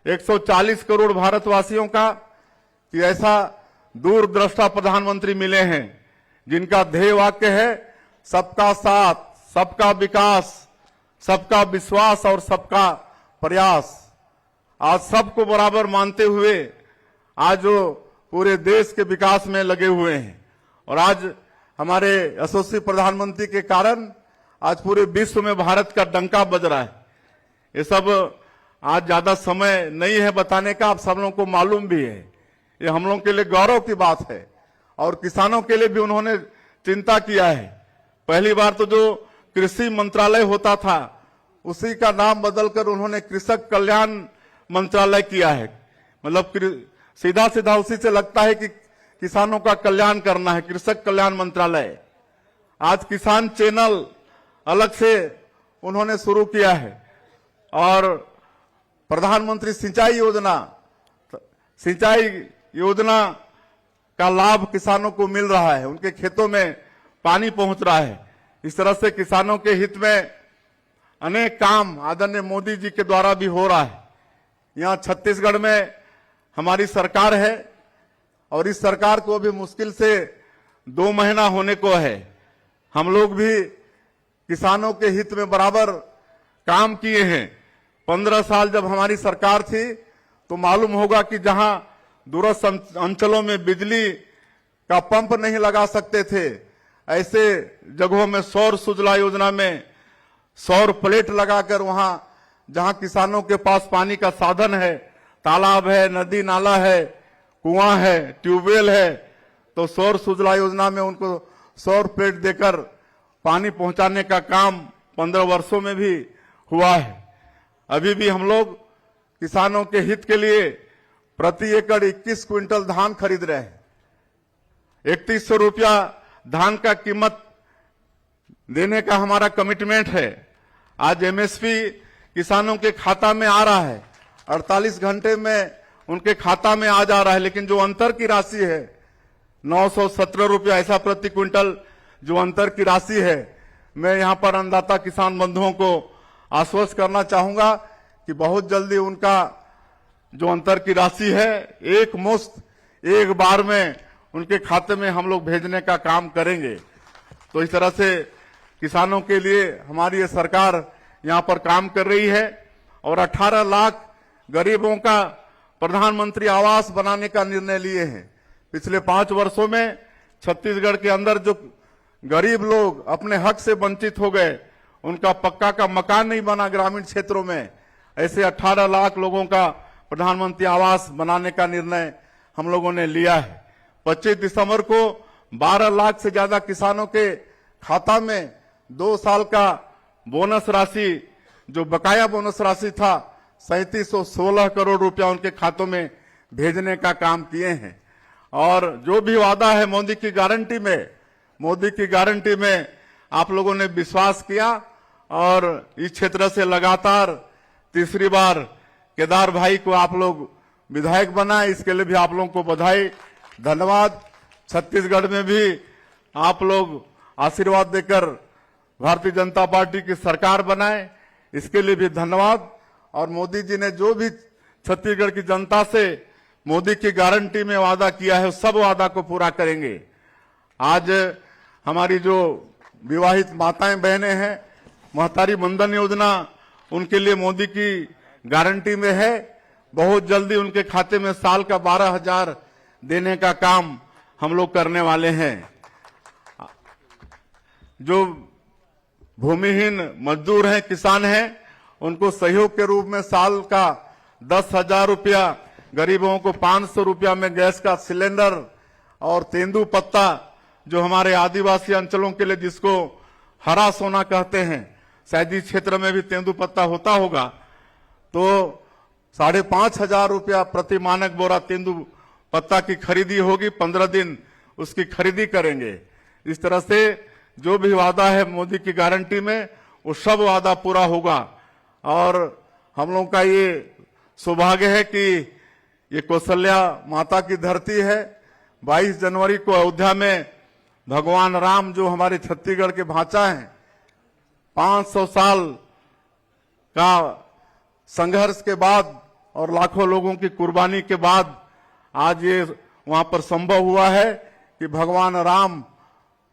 140 करोड़ भारतवासियों का कि ऐसा दूरदृष्टा प्रधानमंत्री मिले हैं जिनका ध्येय वाक्य है सबका साथ, सबका विकास, सबका विश्वास और सबका प्रयास। आज सबको बराबर मानते हुए आज वो पूरे देश के विकास में लगे हुए हैं। और आज हमारे यशस्वी प्रधानमंत्री के कारण आज पूरे विश्व में भारत का डंका बज रहा है। ये सब आज ज्यादा समय नहीं है बताने का, आप सब लोगों को मालूम भी है। ये हम लोगों के लिए गौरव की बात है और किसानों के लिए भी उन्होंने चिंता किया है। पहली बार तो जो कृषि मंत्रालय होता था उसी का नाम बदलकर उन्होंने कृषक कल्याण मंत्रालय किया है। मतलब सीधा सीधा उसी से लगता है कि किसानों का कल्याण करना है, कृषक कल्याण मंत्रालय। आज किसान चैनल अलग से उन्होंने शुरू किया है और प्रधानमंत्री सिंचाई योजना का लाभ किसानों को मिल रहा है, उनके खेतों में पानी पहुंच रहा है। इस तरह से किसानों के हित में अनेक काम आदरणीय मोदी जी के द्वारा भी हो रहा है। यहाँ छत्तीसगढ़ में हमारी सरकार है और इस सरकार को अभी मुश्किल से 2 महीना होने को है। हम लोग भी किसानों के हित में बराबर काम किए हैं। 15 साल जब हमारी सरकार थी तो मालूम होगा कि जहां दूरस्थ अंचलों में बिजली का पंप नहीं लगा सकते थे, ऐसे जगहों में सौर सुजला योजना में सौर प्लेट लगाकर वहां जहां किसानों के पास पानी का साधन है, तालाब है, नदी नाला है, कुआं है, ट्यूबवेल है, तो सौर सुजला योजना में उनको सौर प्लेट देकर पानी पहुंचाने का काम 15 वर्षों में भी हुआ है। अभी भी हम लोग किसानों के हित के लिए प्रति एकड़ 21 क्विंटल धान खरीद रहे हैं। 3100 रुपया धान का कीमत देने का हमारा कमिटमेंट है। आज एमएसपी किसानों के खाता में आ रहा है, 48 घंटे में उनके खाता में आ जा रहा है। लेकिन जो अंतर की राशि है 917 रुपया ऐसा प्रति क्विंटल जो अंतर की राशि है, मैं यहां पर अन्नदाता किसान बंधुओं को आश्वस्त करना चाहूंगा कि बहुत जल्दी उनका जो अंतर की राशि है एक मुश्त एक बार में उनके खाते में हम लोग भेजने का काम करेंगे। तो इस तरह से किसानों के लिए हमारी ये सरकार यहां पर काम कर रही है और 18 लाख गरीबों का प्रधानमंत्री आवास बनाने का निर्णय लिए हैं। पिछले 5 वर्षों में छत्तीसगढ़ के अंदर जो गरीब लोग अपने हक से वंचित हो गए, उनका पक्का का मकान नहीं बना ग्रामीण क्षेत्रों में, ऐसे 18 लाख लोगों का प्रधानमंत्री आवास बनाने का निर्णय हम लोगों ने लिया है। 25 दिसंबर को 12 लाख से ज्यादा किसानों के खाता में 2 साल का बोनस राशि, जो बकाया बोनस राशि था 3716 करोड़ रुपया उनके खातों में भेजने का काम किए हैं। और जो भी वादा है मोदी की गारंटी में आप लोगों ने विश्वास किया और इस क्षेत्र से लगातार तीसरी बार केदार भाई को आप लोग विधायक बनाए, इसके लिए भी आप लोगों को बधाई, धन्यवाद। छत्तीसगढ़ में भी आप लोग आशीर्वाद देकर भारतीय जनता पार्टी की सरकार बनाए, इसके लिए भी धन्यवाद। और मोदी जी ने जो भी छत्तीसगढ़ की जनता से मोदी की गारंटी में वादा किया है, उस सब वादा को पूरा करेंगे। आज हमारी जो विवाहित माताएं बहनें हैं, महतारी बंधन योजना उनके लिए मोदी की गारंटी में है। बहुत जल्दी उनके खाते में साल का 12,000 देने का काम हम लोग करने वाले हैं। जो भूमिहीन मजदूर हैं, किसान हैं, उनको सहयोग के रूप में साल का 10,000 रुपया, गरीबों को 500 रुपया में गैस का सिलेंडर और तेंदू पत्ता, जो हमारे आदिवासी अंचलों के लिए जिसको हरा सोना कहते हैं, शहरी क्षेत्र में भी तेंदू पत्ता होता होगा, तो 5,500 रुपया प्रति मानक बोरा तेंदू पत्ता की खरीदी होगी। 15 दिन उसकी खरीदी करेंगे। इस तरह से जो भी वादा है मोदी की गारंटी में, वो सब वादा पूरा होगा। और हम लोग का ये सौभाग्य है कि ये कौशल्या माता की धरती है। 22 जनवरी को अयोध्या में भगवान राम, जो हमारे छत्तीसगढ़ के भांचा हैं, 500 साल का संघर्ष के बाद और लाखों लोगों की कुर्बानी के बाद आज ये वहां पर संभव हुआ है कि भगवान राम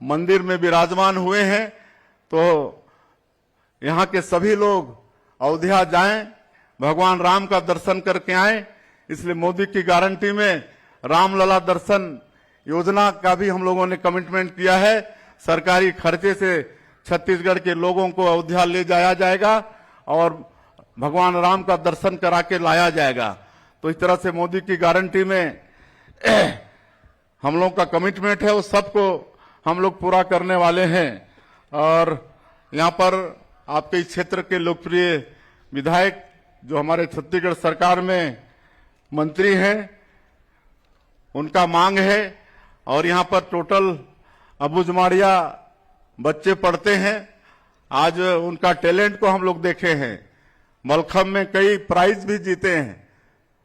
मंदिर में विराजमान हुए हैं। तो यहाँ के सभी लोग अयोध्या जाएं, भगवान राम का दर्शन करके आएं। इसलिए मोदी की गारंटी में रामलला दर्शन योजना का भी हम लोगों ने कमिटमेंट किया है। सरकारी खर्चे से छत्तीसगढ़ के लोगों को अयोध्या ले जाया जाएगा और भगवान राम का दर्शन करा के लाया जाएगा। तो इस तरह से मोदी की गारंटी में हम लोग का कमिटमेंट है, उस सबको हम लोग पूरा करने वाले हैं। और यहाँ पर आपके इस क्षेत्र के लोकप्रिय विधायक जो हमारे छत्तीसगढ़ सरकार में मंत्री हैं, उनका मांग है। और यहाँ पर टोटल अबुझमाड़िया बच्चे पढ़ते हैं। आज उनका टैलेंट को हम लोग देखे हैं, मलखम्ब में कई प्राइज भी जीते हैं।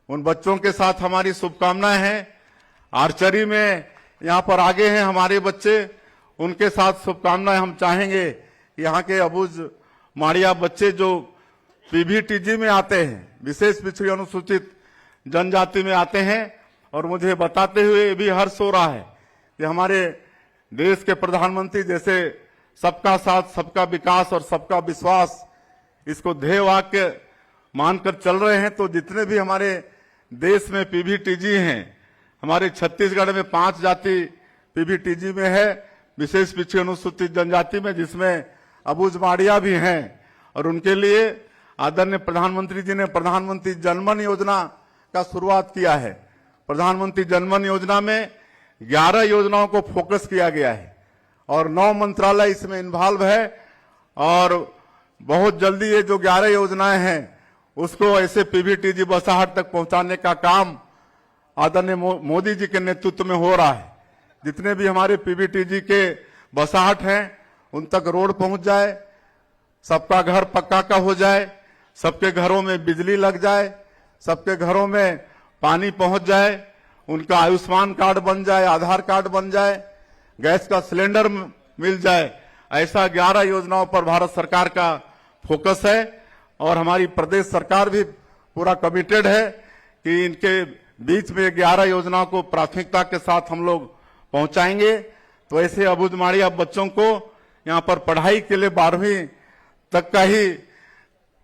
उन बच्चों के साथ हमारी शुभकामनाएं हैं। आर्चरी में यहाँ पर आगे हैं हमारे बच्चे, उनके साथ शुभकामनाएं हम चाहेंगे। यहाँ के अबुझ माड़िया बच्चे जो पीबीटीजी में आते हैं, विशेष पिछड़ी अनुसूचित जनजाति में आते हैं, और मुझे बताते हुए भी हर्ष हो रहा है कि हमारे देश के प्रधानमंत्री जैसे सबका साथ, सबका विकास और सबका विश्वास, इसको ध्येय वाक्य मानकर चल रहे हैं। तो जितने भी हमारे देश में पीबीटीजी हैं, हमारे छत्तीसगढ़ में 5 जाति पीबीटीजी में है, विशेष पिछड़ी अनुसूचित जनजाति में, जिसमें अबुझ माड़िया भी हैं। और उनके लिए आदरणीय प्रधानमंत्री जी ने प्रधानमंत्री जनमन योजना का शुरुआत किया है। प्रधानमंत्री जनमन योजना में 11 योजनाओं को फोकस किया गया है और 9 मंत्रालय इसमें इन्वॉल्व है। और बहुत जल्दी ये जो 11 योजनाएं हैं उसको ऐसे पीबीटीजी बसाहट तक पहुंचाने का काम आदरणीय मोदी जी के नेतृत्व में हो रहा है। जितने भी हमारे पीबीटीजी के बसाहट हैं उन तक रोड पहुंच जाए, सबका घर पक्का का हो जाए, सबके घरों में बिजली लग जाए, सबके घरों में पानी पहुंच जाए, उनका आयुष्मान कार्ड बन जाए, आधार कार्ड बन जाए, गैस का सिलेंडर मिल जाए। ऐसा 11 योजनाओं पर भारत सरकार का फोकस है। और हमारी प्रदेश सरकार भी पूरा कमिटेड है कि इनके बीच में 11 योजनाओं को प्राथमिकता के साथ हम लोग पहुंचाएंगे। तो ऐसे अबुझ माड़िया बच्चों को यहाँ पर पढ़ाई के लिए 12वीं तक का ही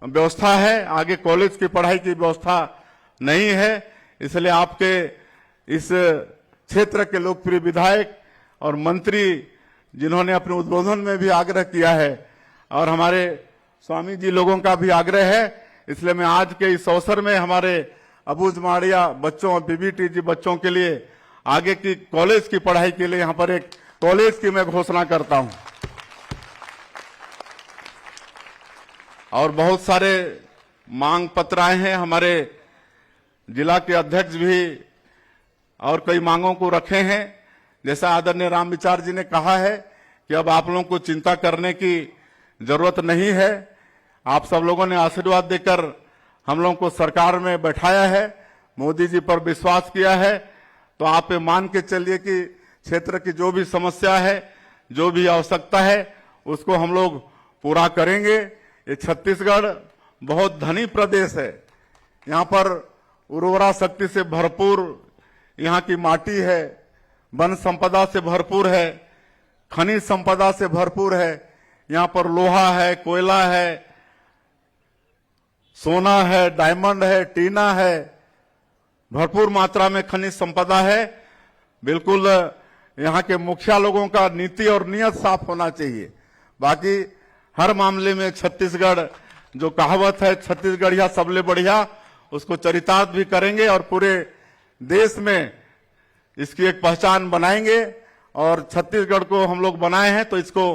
व्यवस्था है, आगे कॉलेज की पढ़ाई की व्यवस्था नहीं है। इसलिए आपके इस क्षेत्र के लोकप्रिय विधायक और मंत्री जिन्होंने अपने उद्बोधन में भी आग्रह किया है, और हमारे स्वामी जी लोगों का भी आग्रह है, इसलिए मैं आज के इस अवसर में हमारे अबुझ माड़िया बच्चों और पीबीटीजी बच्चों के लिए आगे की कॉलेज की पढ़ाई के लिए यहाँ पर एक कॉलेज की मैं घोषणा करता हूँ। और बहुत सारे मांग पत्र आए हैं, हमारे जिला के अध्यक्ष भी और कई मांगों को रखे हैं। जैसा आदरणीय राम विचार जी ने कहा है कि अब आप लोगों को चिंता करने की जरूरत नहीं है। आप सब लोगों ने आशीर्वाद देकर हम लोगों को सरकार में बैठाया है, मोदी जी पर विश्वास किया है। तो आप ये मान के चलिए कि क्षेत्र की जो भी समस्या है, जो भी आवश्यकता है, उसको हम लोग पूरा करेंगे। ये छत्तीसगढ़ बहुत धनी प्रदेश है। यहाँ पर उर्वरा शक्ति से भरपूर यहाँ की माटी है, वन संपदा से भरपूर है, खनिज संपदा से भरपूर है। यहाँ पर लोहा है, कोयला है, सोना है, डायमंड है, टीना है, भरपूर मात्रा में खनिज संपदा है। बिल्कुल यहाँ के मुखिया लोगों का नीति और नियत साफ होना चाहिए। बाकी हर मामले में छत्तीसगढ़, जो कहावत है छत्तीसगढ़िया सबले बढ़िया, उसको चरितार्थ भी करेंगे और पूरे देश में इसकी एक पहचान बनाएंगे। और छत्तीसगढ़ को हम लोग बनाए हैं तो इसको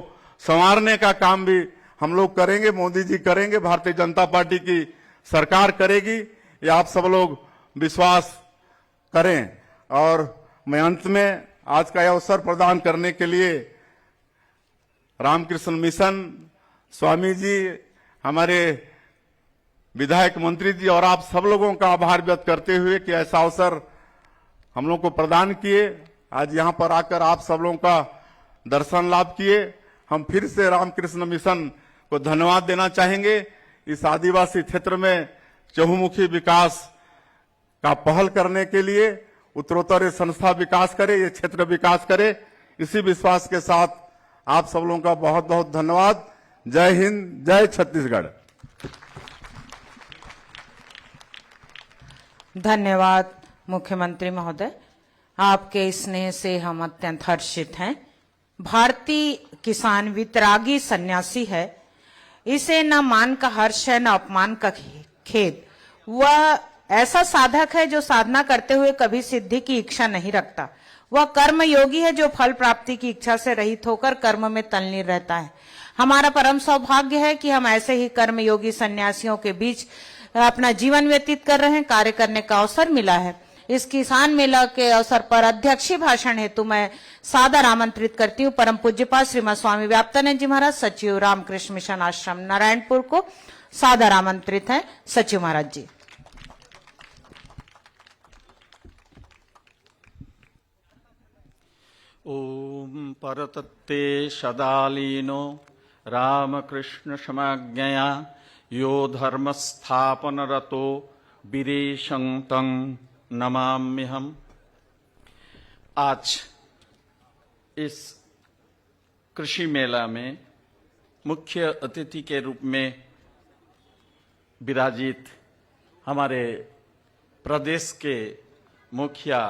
संवारने का काम भी हम लोग करेंगे, मोदी जी करेंगे, भारतीय जनता पार्टी की सरकार करेगी, ये आप सब लोग विश्वास करें। और मैं अंत में आज का यह अवसर प्रदान करने के लिए रामकृष्ण मिशन, स्वामी जी, हमारे विधायक मंत्री जी और आप सब लोगों का आभार व्यक्त करते हुए कि ऐसा अवसर हम लोग को प्रदान किए। आज यहाँ पर आकर आप सब लोगों का दर्शन लाभ किए। हम फिर से रामकृष्ण मिशन को धन्यवाद देना चाहेंगे। इस आदिवासी क्षेत्र में चहुमुखी विकास का पहल करने के लिए उत्तरोत्तर ये संस्था विकास करे, ये क्षेत्र विकास करे, इसी विश्वास के साथ आप सब लोगों का बहुत बहुत धन्यवाद। जय हिंद, जय छत्तीसगढ़। धन्यवाद मुख्यमंत्री महोदय, आपके स्नेह से हम अत्यंत हर्षित हैं। भारतीय किसान वितरागी सन्यासी है, इसे न मान का हर्ष है न अपमान का खेद। वह ऐसा साधक है जो साधना करते हुए कभी सिद्धि की इच्छा नहीं रखता। वह कर्म योगी है जो फल प्राप्ति की इच्छा से रहित होकर कर्म में तल्लीन रहता है। हमारा परम सौभाग्य है कि हम ऐसे ही कर्म योगी सन्यासियों के बीच अपना जीवन व्यतीत कर रहे हैं, कार्य करने का अवसर मिला है। इस किसान मेला के अवसर पर अध्यक्षीय भाषण हेतु मैं सादर आमंत्रित करती हूँ परम पूज्यपाद श्रीमद स्वामी व्याप्तानंद जी महाराज, सचिव रामकृष्ण मिशन आश्रम नारायणपुर को सादर आमंत्रित हैं। सचिव महाराज जी। ओम परतत्ते सदालीनो रामकृष्ण समाज्ञया यो धर्म स्थापन रतो वीरेशं तं नमाम्यहम्। आज इस कृषि मेला में मुख्य अतिथि के रूप में विराजित हमारे प्रदेश के मुखिया